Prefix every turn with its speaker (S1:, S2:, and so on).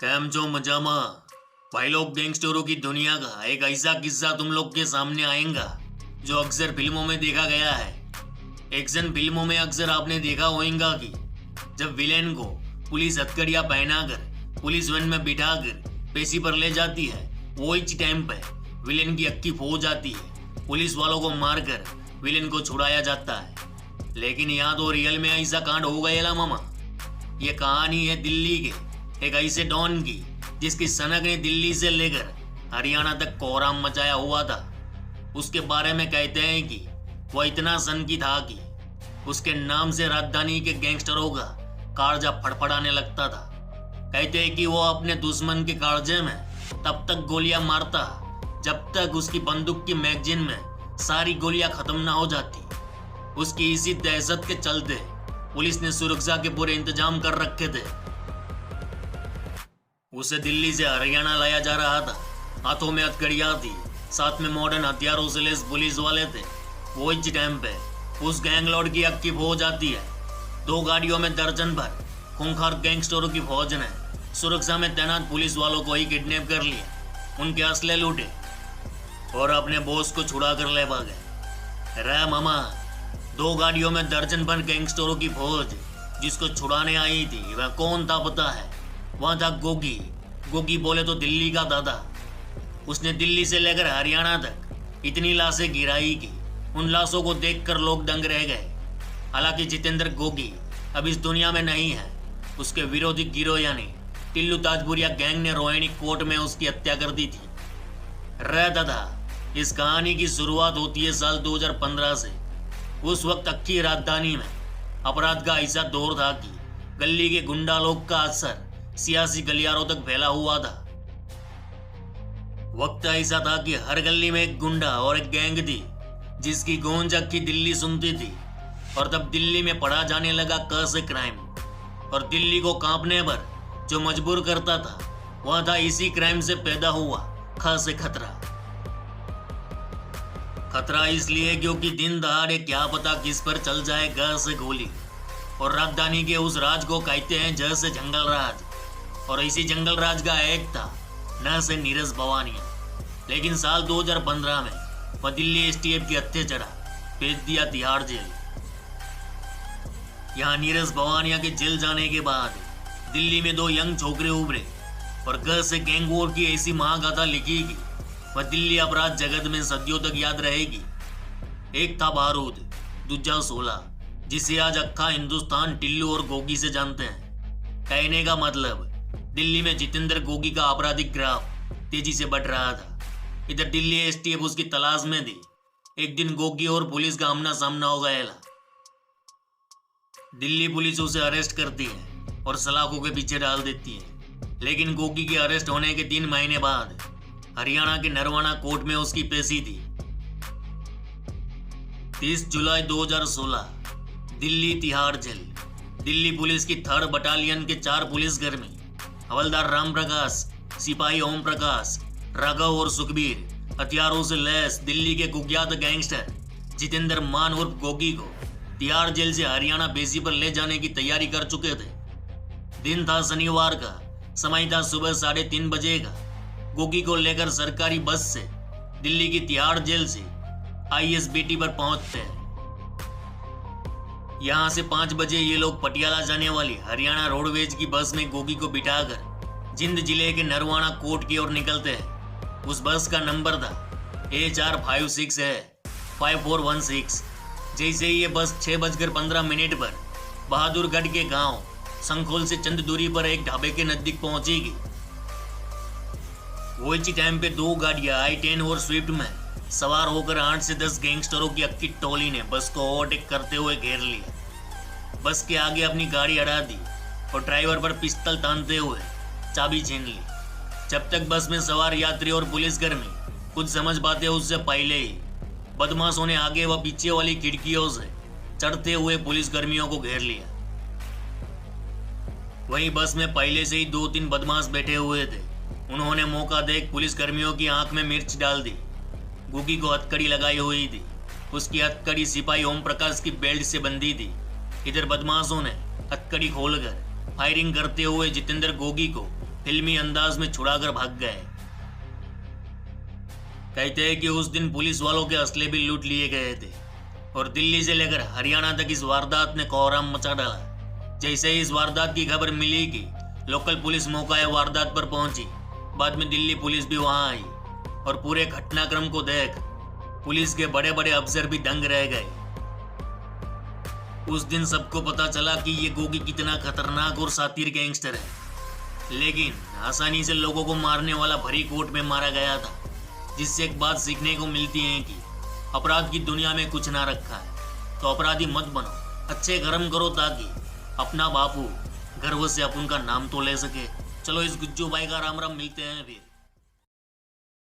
S1: Cam जो मजामा भाई लोग, गैंगस्टरों की दुनिया का एक ऐसा किस्सा तुम लोग के सामने आएगा जो अक्सर फिल्मों में देखा गया है। एक्शन फिल्मों में अक्सर आपने देखा होगा कि जब विलेन को पुलिस हथकड़ियां पहनाकर पुलिस वैन में बिठाकर पेशी पर ले जाती है, वो ही टाइम पे विलेन की अक्की हो जाती है, पुलिस वालों को मारकर विलेन को छुड़ाया जाता है। लेकिन यहाँ तो रियल में ऐसा कांड हो गया मामा। ये कहानी है दिल्ली के एक ऐसे डॉन की जिसकी सनक ने दिल्ली से लेकर हरियाणा तक कोहराम मचाया हुआ था। उसके बारे में कहते हैं कि वह इतना सनकी था कि उसके नाम से राजधानी के गैंगस्टरों का कालजा फड़फड़ाने लगता था। कहते हैं कि वो अपने दुश्मन के कालजे में तब तक गोलियां मारता जब तक उसकी बंदूक की मैगजीन में सारी गोलियां खत्म ना हो जाती। उसकी इसी दहशत के चलते पुलिस ने सुरक्षा के पूरे इंतजाम कर रखे थे। उसे दिल्ली से हरियाणा लाया जा रहा था। हाथों में हथकड़ियां थी, साथ में मॉडर्न हथियारों से लैस पुलिस वाले थे। वो इस टाइम पे उस गैंगलॉर्ड की अक्की हो जाती है। 2 गाड़ियों में दर्जन भर खूंखार गैंगस्टरों की फौज ने सुरक्षा में तैनात पुलिस वालों को ही किडनैप कर लिया, उनके असले लूटे और अपने बॉस को छुड़ा कर ले भागे। रे मामा, 2 गाड़ियों में दर्जन भर गैंगस्टरों की फौज जिसको छुड़ाने आई थी वह कौन था पता है? वहां था गोगी। गोगी बोले तो दिल्ली का दादा। उसने दिल्ली से लेकर हरियाणा तक इतनी लाशें गिराई कि उन लाशों को देखकर लोग दंग रह गए। हालांकि जितेंद्र गोगी अब इस दुनिया में नहीं है। उसके विरोधी गिरोह यानी टिल्लू ताजपुरिया गैंग ने रोहिणी कोर्ट में उसकी हत्या कर दी थी। रे दादा, इस कहानी की शुरुआत होती है साल 2015 से। उस वक्त अक्की राजधानी में अपराध का ऐसा दौर था कि गली के गुंडा लोग का असर सियासी गलियारों तक फैला हुआ था। वक्त ऐसा था कि हर गली में एक गुंडा और एक गैंग थी जिसकी गूंज अक्की दिल्ली सुनती थी। और तब दिल्ली में पढ़ा जाने लगा क से क्राइम, और दिल्ली को कांपने पर जो मजबूर करता था वह था इसी क्राइम से पैदा हुआ ख से खतरा। खतरा इसलिए क्योंकि दिन दहाड़े क्या पता किस पर चल जाए ग से गोली। और राजधानी के उस राज को कहते हैं ज से जंगल राज। और इसी जंगल राज का एक था न से नीरज भवानिया। लेकिन साल 2015 में वह दिल्ली एसटीएफ की हत्या चढ़ा, भेज दिया तिहाड़ जेल। यहाँ नीरज भवानिया के जेल जाने के बाद दिल्ली में 2 यंग छोकरे उभरे और ग से गैंग वॉर की ऐसी महागाथा लिखी कि वह दिल्ली अपराध जगत में सदियों तक याद रहेगी। एक था बारूद, दूजा शोला, जिसे आज अक्खा हिंदुस्तान टिल्लू और गोगी से जानते हैं। कहने का मतलब, दिल्ली में जितेंद्र गोगी का आपराधिक ग्राफ तेजी से बढ़ रहा था। इधर दिल्ली एसटीएफ उसकी तलाश में थी। एक दिन गोगी और पुलिस का आमना सामना हो गया। दिल्ली पुलिस उसे अरेस्ट करती है और सलाखों के पीछे डाल देती है। लेकिन गोगी के अरेस्ट होने के 3 महीने बाद हरियाणा के नरवाना कोर्ट में उसकी पेशी थी। 30 जुलाई 2016 दिल्ली तिहाड़ जेल। दिल्ली पुलिस की 3rd बटालियन के 4 पुलिसकर्मी हवलदार राम प्रकाश, सिपाही ओम प्रकाश, राघव और सुखबीर हथियारों से लैस दिल्ली के कुख्यात गैंगस्टर जितेंद्र मान उर्फ गोगी को तिहाड़ जेल से हरियाणा पेशी पर ले जाने की तैयारी कर चुके थे। दिन था शनिवार का, समय था सुबह 3:30 बजे का। गोगी को लेकर सरकारी बस से दिल्ली की तिहाड़ जेल से आईएसबीटी पर पहुंचते हैं। यहां से 5 बजे ये लोग पटियाला जाने वाली हरियाणा रोडवेज की बस में गोगी को बिठाकर जिंद जिले के नरवाना कोर्ट की ओर निकलते हैं। उस बस का नंबर था HR56 है 5416। जैसे ही ये बस 6:15 पर बहादुरगढ़ के गांव संखोल से चंद दूरी पर एक ढाबे के नजदीक पहुंचेगी। वो इसी टाइम पे 2 गाड़ियां I-10 और स्विफ्ट में सवार होकर 8 से 10 गैंगस्टरों की अक्की टोली ने बस को ओवरटेक करते हुए घेर लिया। बस के आगे अपनी गाड़ी अड़ा दी और ड्राइवर पर पिस्तौल तानते हुए चाबी छीन ली। जब तक बस में सवार यात्री और पुलिसकर्मी कुछ समझ पाते उससे पहले ही बदमाशों ने आगे व पीछे वाली खिड़कियों से चढ़ते हुए पुलिसकर्मियों को घेर लिया। वहीं बस में पहले से ही 2-3 बदमाश बैठे हुए थे। उन्होंने मौका देख पुलिसकर्मियों की आंख में मिर्च डाल दी। गोगी को हथकड़ी लगाई हुई थी। उसकी हथकड़ी सिपाही ओम प्रकाश की बेल्ट से बंधी थी। इधर बदमाशों ने हथकड़ी खोलकर फायरिंग करते हुए जितेंद्र गोगी को फिल्मी अंदाज में छुड़ाकर भाग गए। कहते हैं कि उस दिन पुलिस वालों के असले भी लूट लिए गए थे और दिल्ली से लेकर हरियाणा तक इस वारदात ने कोहराम मचा डाला। जैसे ही इस वारदात की खबर मिली कि लोकल पुलिस मौका वारदात पर पहुंची, बाद में दिल्ली पुलिस भी वहां आई और पूरे घटनाक्रम को देख पुलिस के बड़े बड़े अफसर भी दंग रह गए। उस दिन सबको पता चला कि ये गोगी कितना खतरनाक और शातिर गैंगस्टर है, लेकिन आसानी से लोगों को मारने वाला भरी कोर्ट में मारा गया था। जिससे एक बात सीखने को मिलती है कि अपराध की दुनिया में कुछ ना रखा है तो अपराधी मत बनो, अच्छे कर्म करो ताकि अपना बापू गर्व से अपन का नाम तो ले सके। चलो इस गुज्जू भाई का राम राम, मिलते हैं फिर।